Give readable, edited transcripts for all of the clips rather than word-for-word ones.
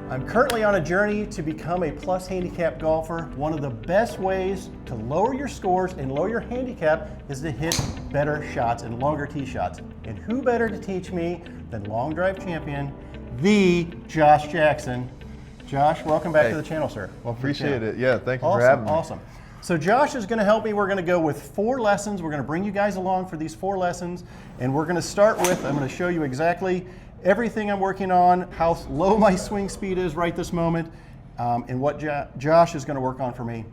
I'm currently on a journey to become a plus handicap golfer. One of the best ways to lower your scores and lower your handicap is to hit better shots and longer tee shots. And who better to teach me than long drive champion, the Josh Jackson. Josh, welcome back to the channel, sir. Well, appreciate it. Yeah, thank you for having me. Awesome. So Josh is going to help me. We're going to go with 4 lessons. We're going to bring you guys along for these 4 lessons. And we're going to start with, I'm going to show you exactly everything I'm working on, how low my swing speed is right this moment, and what Josh is going to work on for me.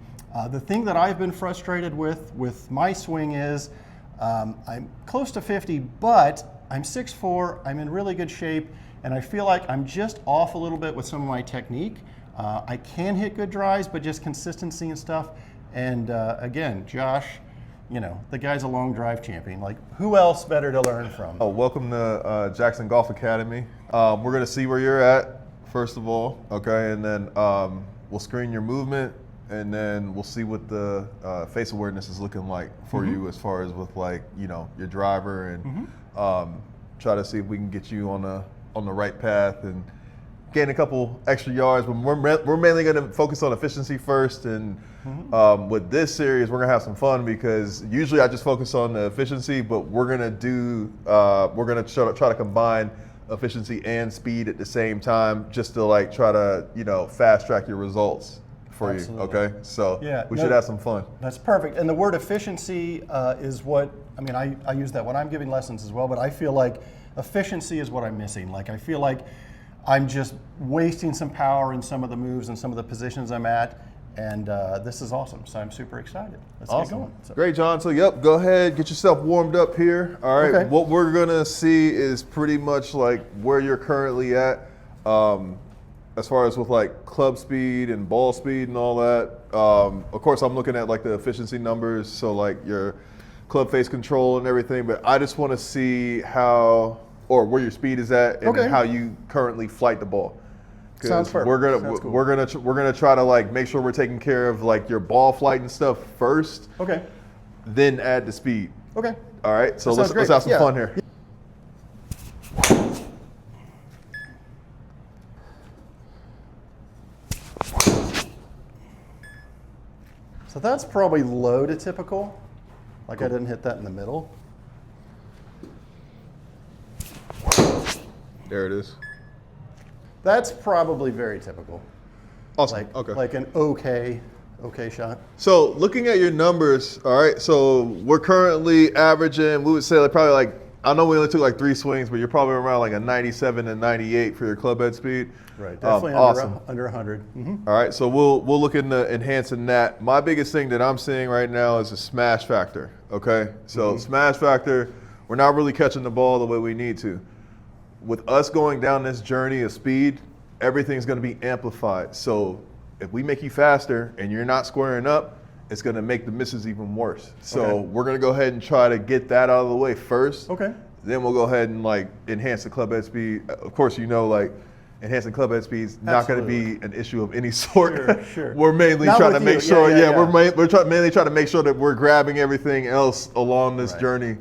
The thing that I've been frustrated with my swing is I'm close to 50, but I'm 6'4", I'm in really good shape, and I feel like I'm just off a little bit with some of my technique. I can hit good drives, but just consistency and stuff. And again, Josh, you know, the guy's a long drive champion. Like, who else better to learn from? Oh, welcome to Jackson Golf Academy. We're going to see where you're at, first of all, okay? And then we'll screen your movement, and then we'll see what the face awareness is looking like for you as far as with, like, you know, your driver, and try to see if we can get you on the right path and gain a couple extra yards. But we're mainly going to focus on efficiency first, and with this series we're going to have some fun, because usually I just focus on the efficiency, but we're going to try to combine efficiency and speed at the same time, just to like try to, you know, fast track your results for you. Okay, so yeah, we should have some fun. That's perfect. And the word efficiency is what, I mean, I use that when I'm giving lessons as well, but I feel like efficiency is what I'm missing. Like, I feel like I'm just wasting some power in some of the moves and some of the positions I'm at, and this is awesome. So I'm super excited. Let's get going. So. Great, John. So go ahead, get yourself warmed up here. All right. Okay. What we're gonna see is pretty much like where you're currently at, as far as with like club speed and ball speed and all that. Of course, I'm looking at like the efficiency numbers, so like your club face control and everything. But I just want to see how, or where your speed is at, and how you currently flight the ball. Sounds perfect. We're gonna try to like make sure we're taking care of like your ball flight and stuff first. Okay. Then add the speed. Okay. All right. So let's have some fun here. So that's probably low to typical. Like, I didn't hit that in the middle. There it is. That's probably very typical. Awesome. Like an okay shot. So looking at your numbers, all right, so we're currently averaging, we would say like probably like, I know we only took like 3 swings, but you're probably around like a 97 and 98 for your club head speed. Right, definitely under 100. All right, so we'll look into enhancing that. My biggest thing that I'm seeing right now is a smash factor, okay? So smash factor, we're not really catching the ball the way we need to. With us going down this journey of speed, everything's going to be amplified. So if we make you faster and you're not squaring up, it's going to make the misses even worse. So we're going to go ahead and try to get that out of the way first. Okay. Then we'll go ahead and like enhance the club head speed. Of course, you know, like enhancing club head speed is not going to be an issue of any sort. Sure. We're mainly trying to make sure. We're mainly trying to make sure that we're grabbing everything else along this journey.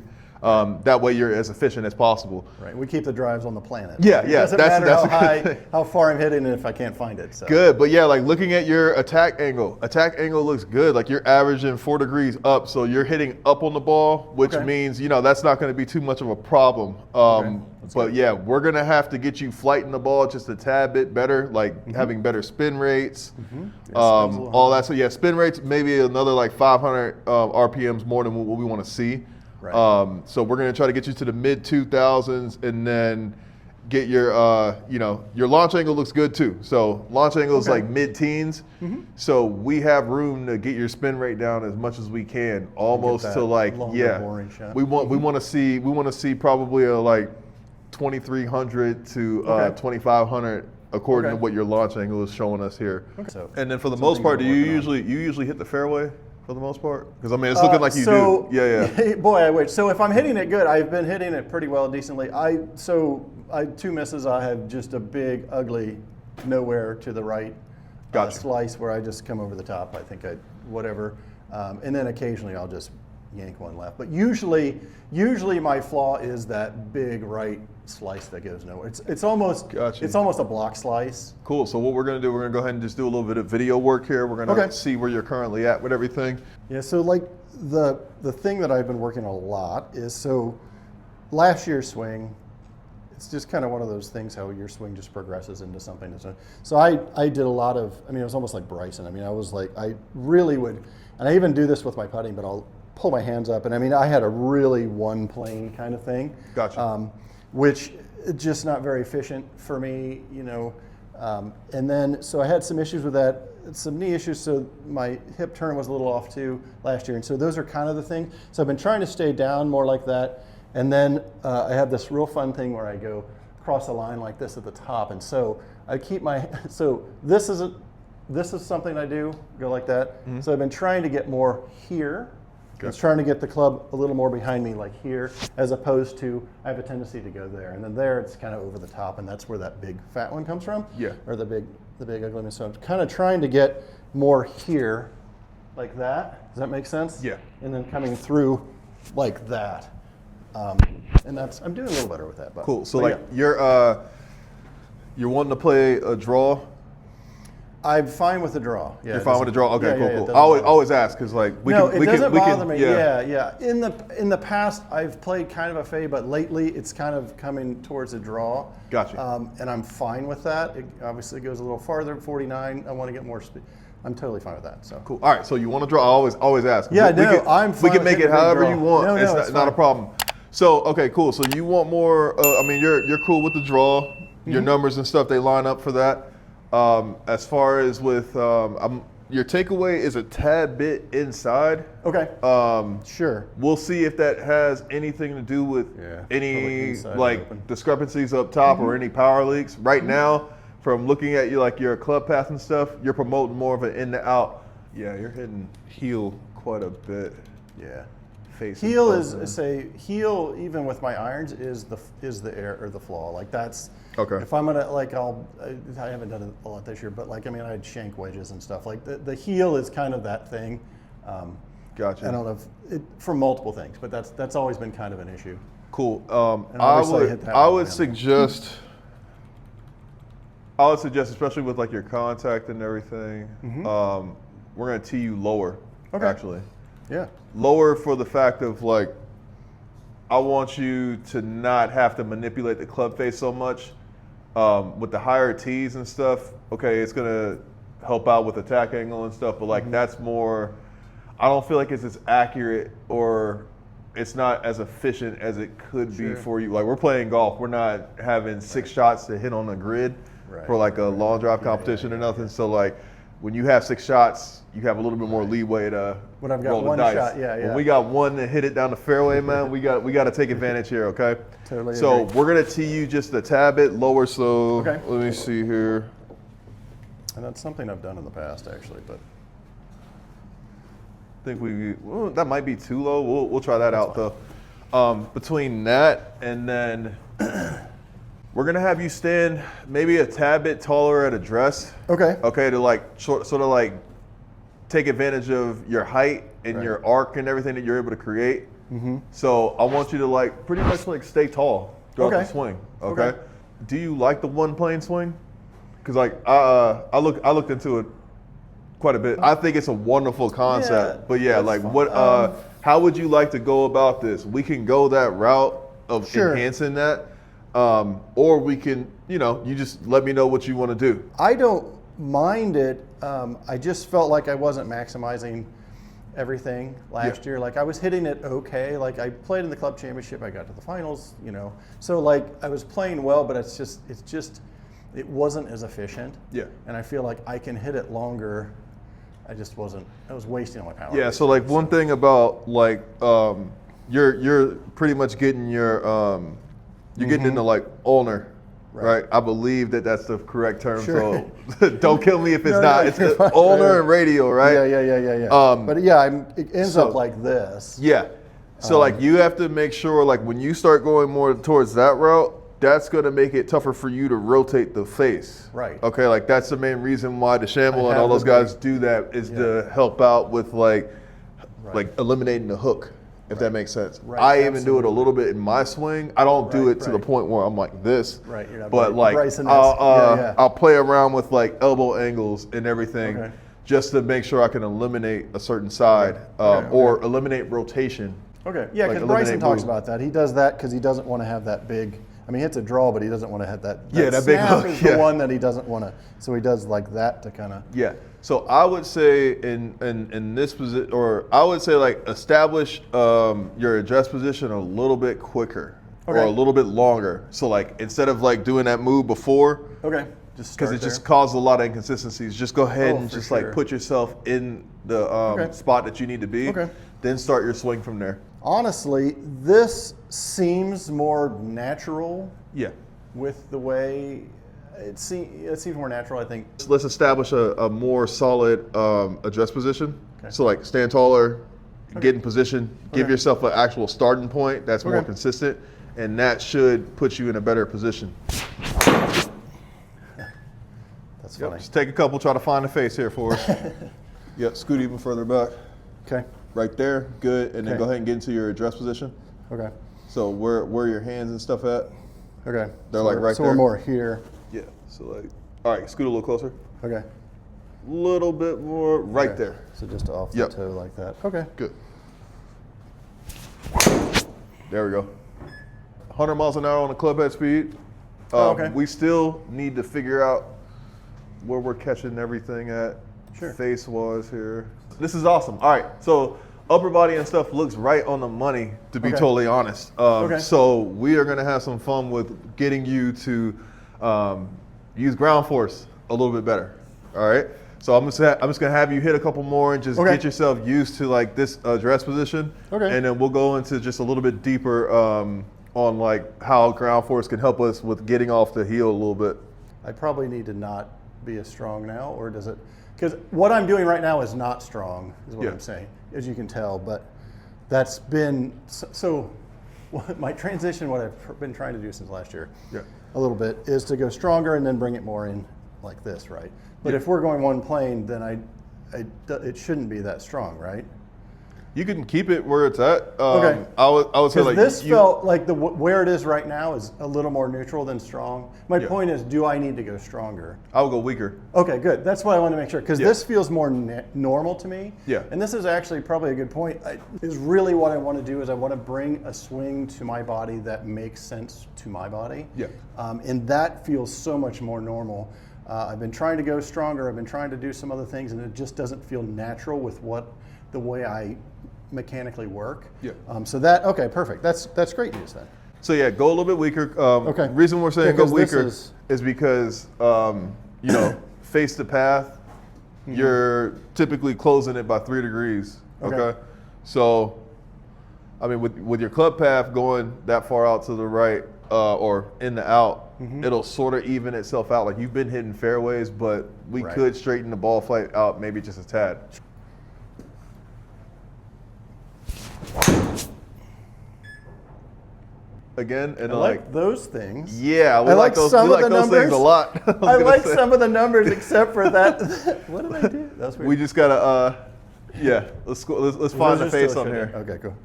That way you're as efficient as possible. Right. We keep the drives on the planet. Yeah, it doesn't matter how far I'm hitting it if I can't find it. So. Good, but yeah, like looking at your attack angle looks good. Like you're averaging 4 degrees up, so you're hitting up on the ball, which means, you know, that's not going to be too much of a problem. But yeah, we're going to have to get you flighting the ball just a tad bit better, like having better spin rates, all that. So yeah, spin rates maybe another like 500 RPMs more than what we want to see. Right. So we're going to try to get you to the mid 2000s, and then get your, you know, your launch angle looks good too. So launch angle is like mid teens. So we have room to get your spin rate down as much as we can, almost to like, boring shot. We want to see probably a like 2300 to 2500 according to what your launch angle is showing us here. So, and then for the most part, do you usually hit the fairway? For the most part? Because I mean, it's looking like you do. Yeah. Boy, I wish. So if I'm hitting it good, I've been hitting it pretty well, decently. I 2 misses, I have just a big, ugly, nowhere to the right slice where I just come over the top. I think whatever. And then occasionally I'll just yank one left. But usually my flaw is that big right slice that goes nowhere. It's almost Gotcha. it's almost a block slice. Cool. So what we're gonna do, we're gonna go ahead and just do a little bit of video work here. We're gonna see where you're currently at with everything. Yeah. So like the thing that I've been working a lot is, so last year's swing, it's just kind of one of those things how your swing just progresses into something that's so I did a lot of, I mean, it was almost like Bryson. I mean, I was like, I really would, and I even do this with my putting, but I'll pull my hands up, and I mean, I had a really one plane kind of thing. Gotcha. Which just not very efficient for me, you know. And then, so I had some issues with that, some knee issues, so my hip turn was a little off too last year. And so those are kind of the things. So I've been trying to stay down more like that. And then I have this real fun thing where I go across the line like this at the top. And so I keep my, so this is something I do, go like that. Mm-hmm. So I've been trying to get more here. I was trying to get the club a little more behind me, like here, as opposed to, I have a tendency to go there. And then there, it's kind of over the top, and that's where that big fat one comes from. Yeah. Or the big ugly one. So I'm kind of trying to get more here, like that. Does that make sense? Yeah. And then coming through like that. And that's, I'm doing a little better with that. But, cool. So like yeah. You're wanting to play a draw? I'm fine with the draw. Yeah, you're fine with the draw. Okay, cool. I always ask because like it doesn't bother me. Yeah. In the past, I've played kind of a fade, but lately it's kind of coming towards a draw. Gotcha. And I'm fine with that. It obviously goes a little farther. 49. I want to get more speed. I'm totally fine with that. So cool. All right. So you want to draw? Always ask. Yeah, I'm fine. We can make it however you want. No, it's not a problem. So okay, cool. So you want more? I mean, you're cool with the draw. Your numbers and stuff, they line up for that. As far as with your takeaway is a tad bit inside. Okay. Sure. We'll see if that has anything to do with any like discrepancies up top or any power leaks. Right now, from looking at you like your club path and stuff, you're promoting more of an in to out. Yeah, you're hitting heel quite a bit. Yeah. Heel is heel even with my irons is the air or the flaw. Like that's okay. If I'm gonna I haven't done it a lot this year, but like I mean I had shank wedges and stuff. Like the heel is kind of that thing. Gotcha. I don't know if for multiple things, but that's always been kind of an issue. Cool. I would suggest, especially with like your contact and everything, we're gonna tee you lower. Okay. Actually. Yeah. Lower for the fact of like, I want you to not have to manipulate the club face so much. With the higher tees and stuff, okay, it's gonna help out with attack angle and stuff, but like that's more, I don't feel like it's as accurate or it's not as efficient as it could be for you. Like we're playing golf, we're not having 6 shots to hit on a grid for like a long drive competition or nothing. So like when you have 6 shots, you have a little bit more leeway to when I've got roll one the dice. shot, When we got one to hit it down the fairway, man, we got to take advantage here, okay? Totally. So we're gonna tee you just a tad bit lower. So let me see here. And that's something I've done in the past, actually, but I think that might be too low. We'll try that out though. Between that and then. We're gonna have you stand maybe a tad bit taller at address. Okay. Okay, to like sort of like take advantage of your height and your arc and everything that you're able to create. So I want you to like pretty much like stay tall throughout the swing. Okay. Do you like the one plane swing? Because like I looked into it quite a bit. I think it's a wonderful concept. But like fun. What how would you like to go about this? We can go that route of enhancing that. Or we can, you just let me know what you want to do. I don't mind it. I just felt like I wasn't maximizing everything last year. Like I was hitting it okay. Like I played in the club championship. I got to the finals, So like I was playing well, but it wasn't as efficient. Yeah. And I feel like I can hit it longer. I was wasting all my power. Yeah. So like one thing about like, you're pretty much getting your, you're getting into like ulnar, right? I believe that's the correct term. So don't kill me if it's not. It's ulnar and radial, right? Yeah. But it ends up like this. Yeah. So like you have to make sure like when you start going more towards that route, that's going to make it tougher for you to rotate the face. Right. Okay. Like that's the main reason why DeChambeau and all those guys do that is to help out with like eliminating the hook. if that makes sense. Right, I even do it a little bit in my swing. I don't do it to the point where I'm like this. Right, you're not but like I'll play around with like elbow angles and everything just to make sure I can eliminate a certain side or eliminate rotation. Okay, yeah, because Bryson talks about that. He does that because he doesn't want to have that big. I mean, he hits a draw, but he doesn't want to have that. That big hook is the one that he doesn't want to. So he does like that to kind of. Yeah. So I would say in this position, or I would say like establish your address position a little bit quicker or a little bit longer. So like instead of like doing that move before. Okay. Because it just causes a lot of inconsistencies. Just go ahead and just like put yourself in the spot that you need to be. Okay. Then start your swing from there. Honestly, this seems more natural. Yeah. With the way it seems more natural, I think. Let's establish a more solid address position. Okay. So like stand taller, get in position, give yourself an actual starting point that's more consistent, and that should put you in a better position. That's funny. Just take a couple, try to find the face here for us. Scoot even further back. Okay. Right there, good, and then go ahead and get into your address position. Okay. So where are your hands and stuff at? Okay. They're like right there. So we're more here. Yeah. So like, all right, scoot a little closer. Okay. A little bit more right there. So just off the toe like that. Okay. Good. There we go. 100 miles an hour on the club head speed. We still need to figure out where we're catching everything at. Face was here. This is awesome. All right, so upper body and stuff looks right on the money, to be totally honest. So we are gonna have some fun with getting you to use ground force a little bit better. All right. So I'm just gonna have you hit a couple more and just get yourself used to like this address position. Okay. And then we'll go into just a little bit deeper on like how ground force can help us with getting off the heel a little bit. I probably need to not be as strong now, or does it? Because what I'm doing right now is not strong, is what I'm saying, as you can tell. But that's been so. My transition, what I've been trying to do since last year, a little bit, is to go stronger and then bring it more in like this, right? But if we're going one plane, then it shouldn't be that strong, right? You can keep it where it's at. I would say like this felt like where it is right now is a little more neutral than strong. My point is, do I need to go stronger? I would go weaker. Okay, good. That's what I want to make sure, because this feels more normal to me. Yeah. And this is actually probably a good point. Is really what I want to do is I want to bring a swing to my body that makes sense to my body. Yeah. And that feels so much more normal. I've been trying to go stronger. I've been trying to do some other things, and it just doesn't feel natural with the way I mechanically work. Yeah. So that perfect. That's great news then. So yeah, go a little bit weaker. The reason we're saying go weaker is because face the path, you're typically closing it by 3 degrees. Okay. So, I mean, with your club path going that far out to the right or in the out, it'll sort of even itself out. Like you've been hitting fairways, but we could straighten the ball flight out maybe just a tad. Again, and I like those things. Yeah, I like those, some we of like the those numbers things a lot. I like some of the numbers, except for that. What did I do? That's weird. We just gotta, let's find the face on here. Okay, cool.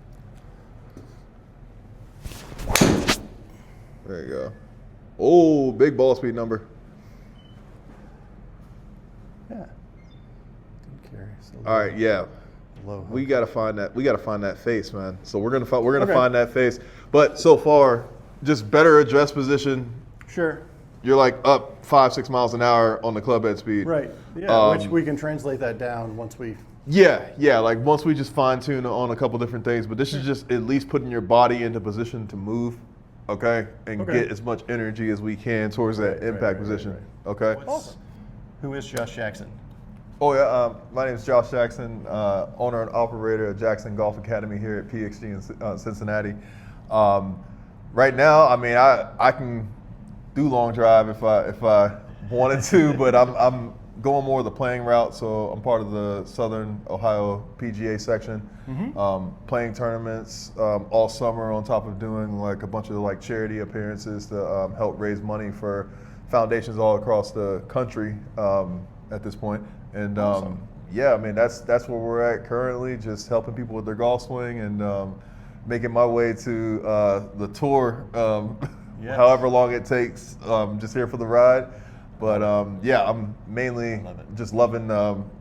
There you go. Oh, big ball speed number. Yeah. Didn't care. All right, yeah. We gotta find that. We gotta find that face, man. So we're gonna find that face. But so far, just better address position. Sure. You're like up 5-6 miles an hour on the club head speed. Right. Yeah. Which we can translate that down once we. Yeah. Like once we just fine tune on a couple different things, but this is just at least putting your body into position to move, and get as much energy as we can towards that impact position. Okay. Awesome. Who is Josh Jackson? Oh yeah, my name is Josh Jackson, owner and operator of Jackson Golf Academy here at PXG in Cincinnati. Right now, I mean, I can do long drive if I wanted to, but I'm going more the playing route. So I'm part of the Southern Ohio PGA section, playing tournaments all summer on top of doing like a bunch of like charity appearances to help raise money for foundations all across the country at this point. And yeah, I mean that's where we're at currently, just helping people with their golf swing and making my way to the tour, Yes. however long it takes, just here for the ride. But yeah, I'm mainly just loving,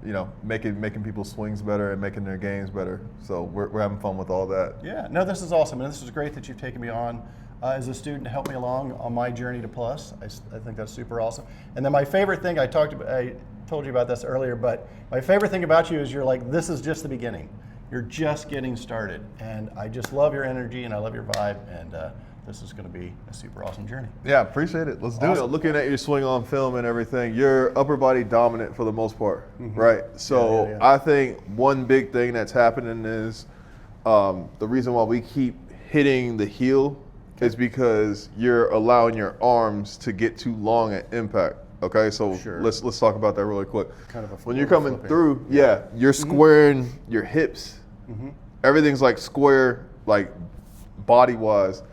you know, making people's swings better and making their games better. So we're having fun with all that. Yeah, no, this is awesome, and this is great that you've taken me on as a student to help me along on my journey to plus. I think that's super awesome. And then my favorite thing, I told you about this earlier, but my favorite thing about you is you're like, this is just the beginning. You're just getting started, and I just love your energy and I love your vibe, and this is going to be a super awesome journey. Yeah, appreciate it. Let's do it. Looking at your swing on film and everything, you're upper body dominant for the most part, right? So I think one big thing that's happening is the reason why we keep hitting the heel is because you're allowing your arms to get too long at impact. Okay, so let's talk about that really quick. Kind of a when you're coming through, you're squaring your hips. Everything's like square, like body wise.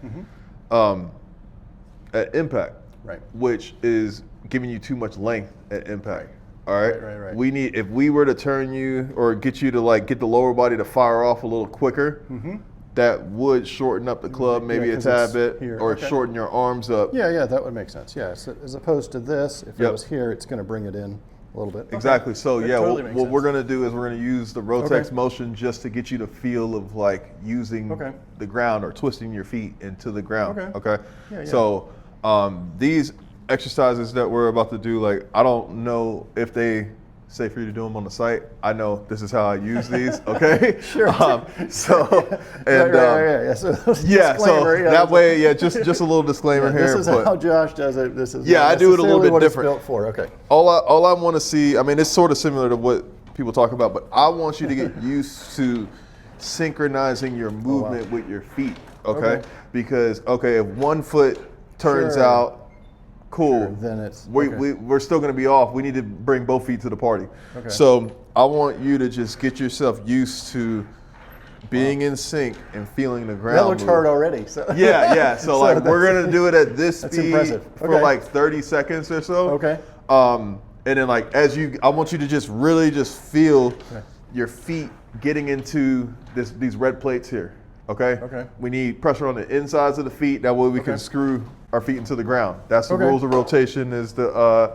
At impact, right? Which is giving you too much length at impact. All right. Right. We need, if we were to turn you or get you to like get the lower body to fire off a little quicker, that would shorten up the club maybe a tad bit, or shorten your arms up. Yeah, that would make sense. Yeah, so as opposed to this, if it was here, it's going to bring it in a little bit. Exactly. So yeah, what we're going to do is we're going to use the Rotex motion just to get you the feel of like using the ground or twisting your feet into the ground. Okay. Yeah. So these exercises that we're about to do, like I don't know if they say for you to do them on the site. I know this is how I use these. Okay. Sure. So that way, just a little disclaimer here. This is how Josh does it. This is I do it a little bit different. It's built for. Okay. All I want to see. I mean, it's sort of similar to what people talk about, but I want you to get used to synchronizing your movement with your feet. Okay. Because if one foot turns out. Cool. Then it's we're still going to be off. We need to bring both feet to the party. So I want you to just get yourself used to being in sync and feeling the ground. That looks hard already. So. Yeah. So like we're going to do it at this speed for like 30 seconds or so. Okay. And then like I want you to just really just feel your feet getting into these red plates here. Okay. We need pressure on the insides of the feet. That way we can screw our feet into the ground. That's the rules of rotation, is to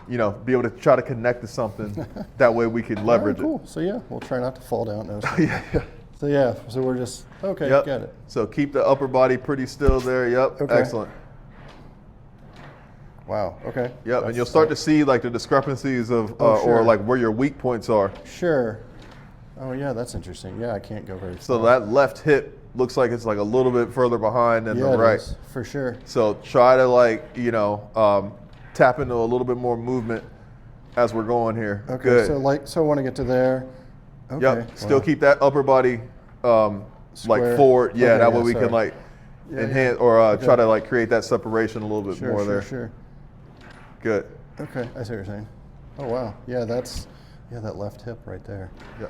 be able to try to connect to something. That way we can leverage cool. So yeah, we'll try not to fall down. No. Yeah. So we're just got it. So keep the upper body pretty still there. Excellent. Wow. Okay. And you'll start to see like the discrepancies of or like where your weak points are. Sure. Oh yeah, that's interesting. Yeah, I can't go very far. So that left hip looks like it's like a little bit further behind than the right. Is, for sure. So try to like, tap into a little bit more movement as we're going here. Okay. Good. So I want to get to there. Okay. Still keep that upper body like forward. Yeah, that way we can like enhance or try to like create that separation a little bit more there. Sure. Good. Okay, I see what you're saying. Oh wow. Yeah, that's that left hip right there. Yeah.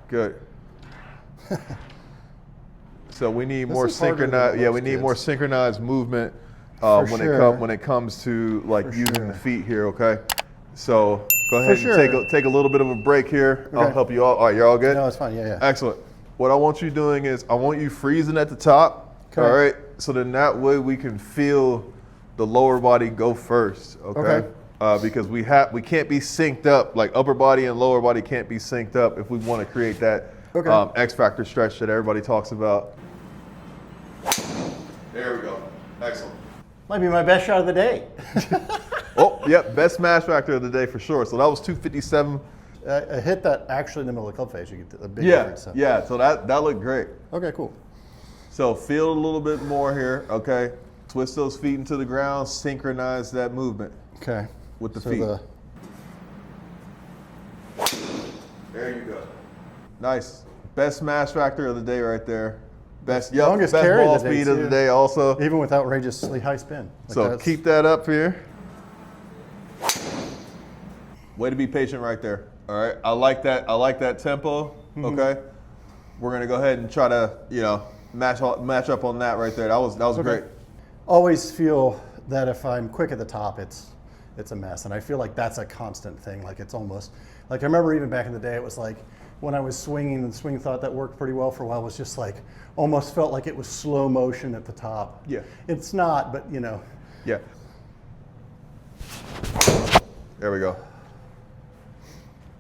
Good. So we need more synchronized. Yeah, we need more synchronized movement when it comes to like using the feet here. Okay. So go ahead and take a little bit of a break here. I'll help you all. All right, you're all good? No, it's fine. Yeah. Excellent. What I want you doing is I want you freezing at the top. Okay. All right. So then that way we can feel the lower body go first. Okay. Because we can't be synced up, like upper body and lower body can't be synced up if we want to create that X factor stretch that everybody talks about. There we go. Excellent. Might be my best shot of the day. Best smash factor of the day for sure. So that was 257. I hit that actually in the middle of Clubface. You get a big difference. So that looked great. Okay, cool. So feel a little bit more here. Okay. Twist those feet into the ground. Synchronize that movement. Okay. With the feet. There you go. Nice. Best smash factor of the day right there. Best ball speed of the day also. Even with outrageously high spin. So keep that up here. Way to be patient right there. All right. I like that tempo. Okay. We're gonna go ahead and try to, match up on that right there. That was great. Always feel that if I'm quick at the top, it's a mess, and I feel like that's a constant thing. Like it's almost like I remember even back in the day, it was like when I was swinging, the swing thought that worked pretty well for a while, was just like, almost felt like it was slow motion at the top. Yeah. It's not, but you know. Yeah. There we go.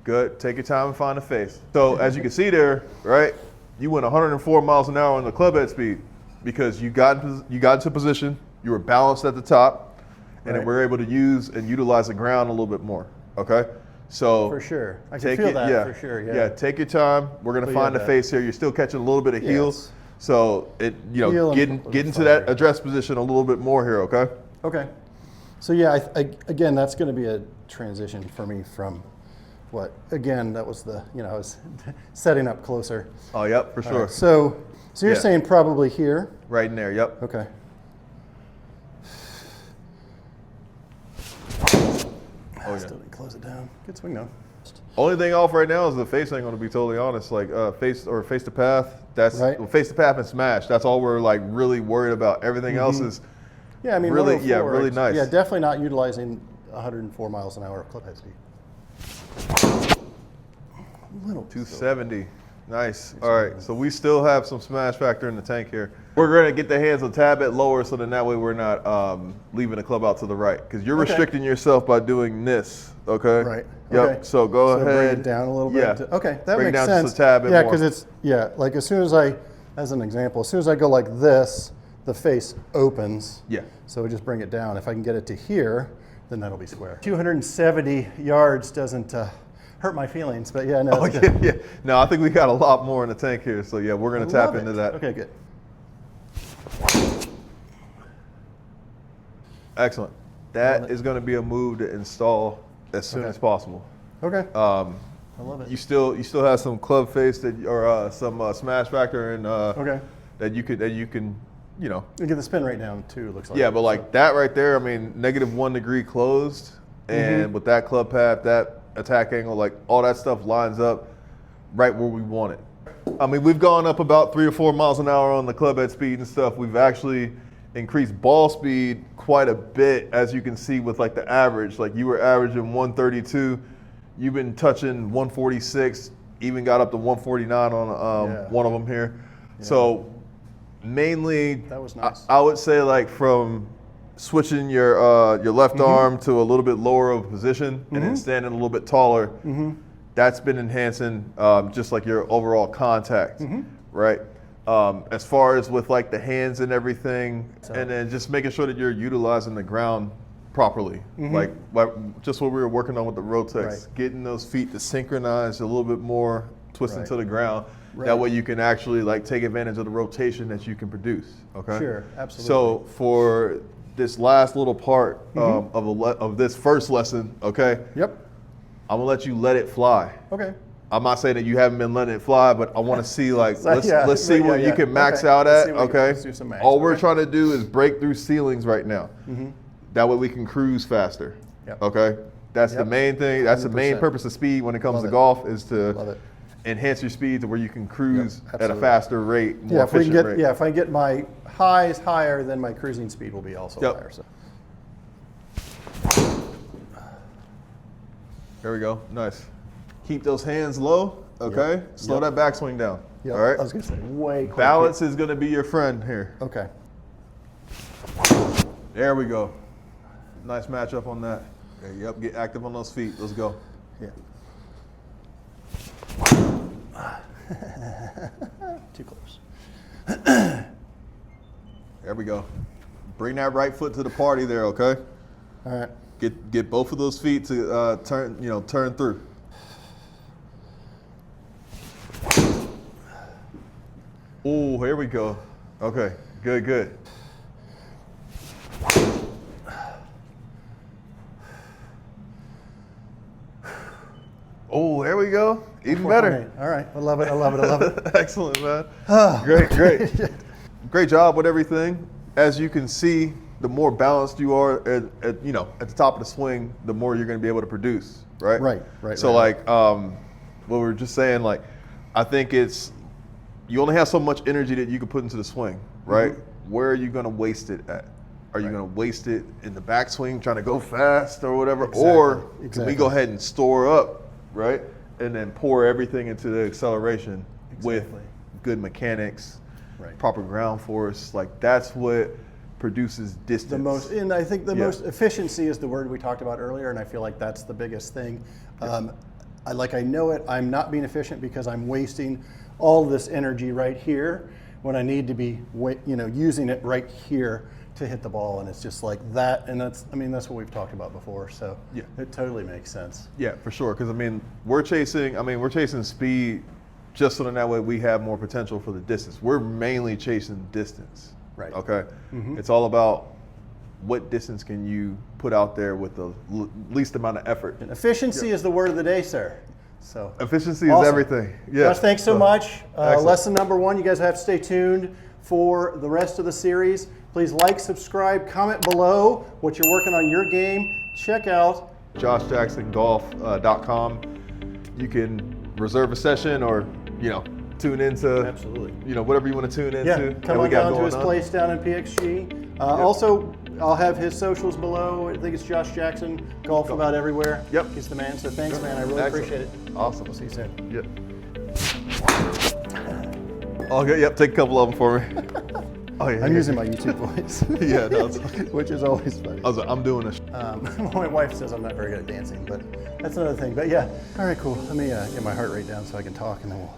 Good. Take your time and find the face. So as you can see there, right, you went 104 miles an hour on the club head speed because you got into position, you were balanced at the top, and then we're able to use and utilize the ground a little bit more. Okay. So for sure, I can feel that for sure. Yeah. Yeah. Take your time. We're gonna find the face here. You're still catching a little bit of heels, so it getting to that address position a little bit more here. Okay. Okay. So yeah, again, that's going to be a transition for me from what? Again, that was I was setting up closer. Oh, yep, for sure. Right, so you're saying probably here? Right in there. Yep. Okay. Oh, yeah. Still didn't close it down. Good swing though. Only thing off right now is the face angle, to be totally honest. Like face to path. That's face to path and smash. That's all we're like really worried about. Everything else is really really nice. Yeah, definitely not utilizing 104 miles an hour of club head speed. Little 270. Nice. All right, so we still have some smash factor in the tank here. We're going to get the hands a tad bit lower so then that way we're not leaving the club out to the right because you're restricting yourself by doing this, okay? Right. Yep, okay. so go ahead. Bring it down a little bit. Yeah. Okay, that bring makes down sense. Just a tad bit more. Because it's, like as soon as as an example, as soon as I go like this, the face opens. Yeah. So we just bring it down. If I can get it to here, then that'll be square. 270 yards doesn't hurt my feelings, but yeah, no. Yeah. No, I think we got a lot more in the tank here, so yeah, we're going to tap into that. Okay, good. Excellent. That is going to be a move to install as soon as possible. Okay. I love it. You still have some club face or some smash factor and that you can you get the spin rate down too. It looks like. Yeah, but like that right there, I mean, -1 degree closed, and with that club path, that attack angle, like all that stuff lines up right where we want it. I mean, we've gone up about 3 or 4 miles an hour on the club head speed and stuff. We've actually increased ball speed quite a bit, as you can see with like the average. Like you were averaging 132, you've been touching 146, even got up to 149 on one of them here. Yeah. So mainly, that was nice. I would say like from switching your left arm to a little bit lower of a position and then standing a little bit taller, that's been enhancing just like your overall contact, right? As far as with like the hands and everything, and then just making sure that you're utilizing the ground properly, like just what we were working on with the Rotex, getting those feet to synchronize a little bit more, twisting to the ground. That way you can actually like take advantage of the rotation that you can produce. Okay. Sure, absolutely. So for this last little part of this first lesson, okay. Yep. I'm gonna let you let it fly. Okay. I'm not saying that you haven't been letting it fly, but I want to see like let's see where you can max out at. Okay. All we're trying to do is break through ceilings right now. That way we can cruise faster. Yep. Okay. That's the main thing. That's 100%. The main purpose of speed when it comes to golf is to enhance your speed to where you can cruise at a faster rate, more efficient rate. Yeah, if I get my highs higher, then my cruising speed will be also higher. So. There we go. Nice. Keep those hands low. Okay. Slow that backswing down. All right. I was gonna say way quick. Balance is gonna be your friend here. Okay. There we go. Nice matchup on that. Okay, yep. Get active on those feet. Let's go. Yeah. Too close. There we go. Bring that right foot to the party there, okay? All right. Get both of those feet to turn through. Oh, here we go. Okay, good. Oh, there we go. Even better. All right, I love it. Excellent, man. Great job with everything. As you can see, the more balanced you are at the top of the swing, the more you're going to be able to produce, right? Right. So what we were just saying, like, I think you only have so much energy that you can put into the swing, right? Where are you going to waste it at? Are you going to waste it in the backswing trying to go fast or whatever? Or can we go ahead and store up, right? and then pour everything into the acceleration with Exactly. good mechanics, Right. proper ground force. Like that's what produces distance. The most, and I think the most efficiency is the word we talked about earlier, and I feel like that's the biggest thing. I know it. I'm not being efficient because I'm wasting all this energy right here when I need to be, using it right here to hit the ball, and it's just like that. And that's what we've talked about before. So Yeah. it totally makes sense. Yeah, for sure. Because we're chasing speed just so that way we have more potential for the distance. We're mainly chasing distance. Right. Okay. It's all about what distance can you put out there with the least amount of effort. And efficiency is the word of the day, sir. So Efficiency is awesome. everything. Yeah. Josh, thanks so much. excellent. Lesson number 1. You guys have to stay tuned for the rest of the series. Please like, subscribe, comment below what you're working on your game. Check out JoshJacksonGolf.com. You can reserve a session or tune into whatever you want to tune into. come on down to his place down in PXG. Also, I'll have his socials below. I think it's Josh Jackson Golf about everywhere. Yep. He's the man. So thanks, man. I really appreciate it. Awesome. We'll see you soon. Yep. Okay. Yep. Take a couple of them for me. Oh yeah. I'm using my YouTube voice. Yeah, no, which is always funny. I'm doing this. My wife says I'm not very good at dancing, but that's another thing. But yeah, all right, cool. Let me get my heart rate down so I can talk, and then we'll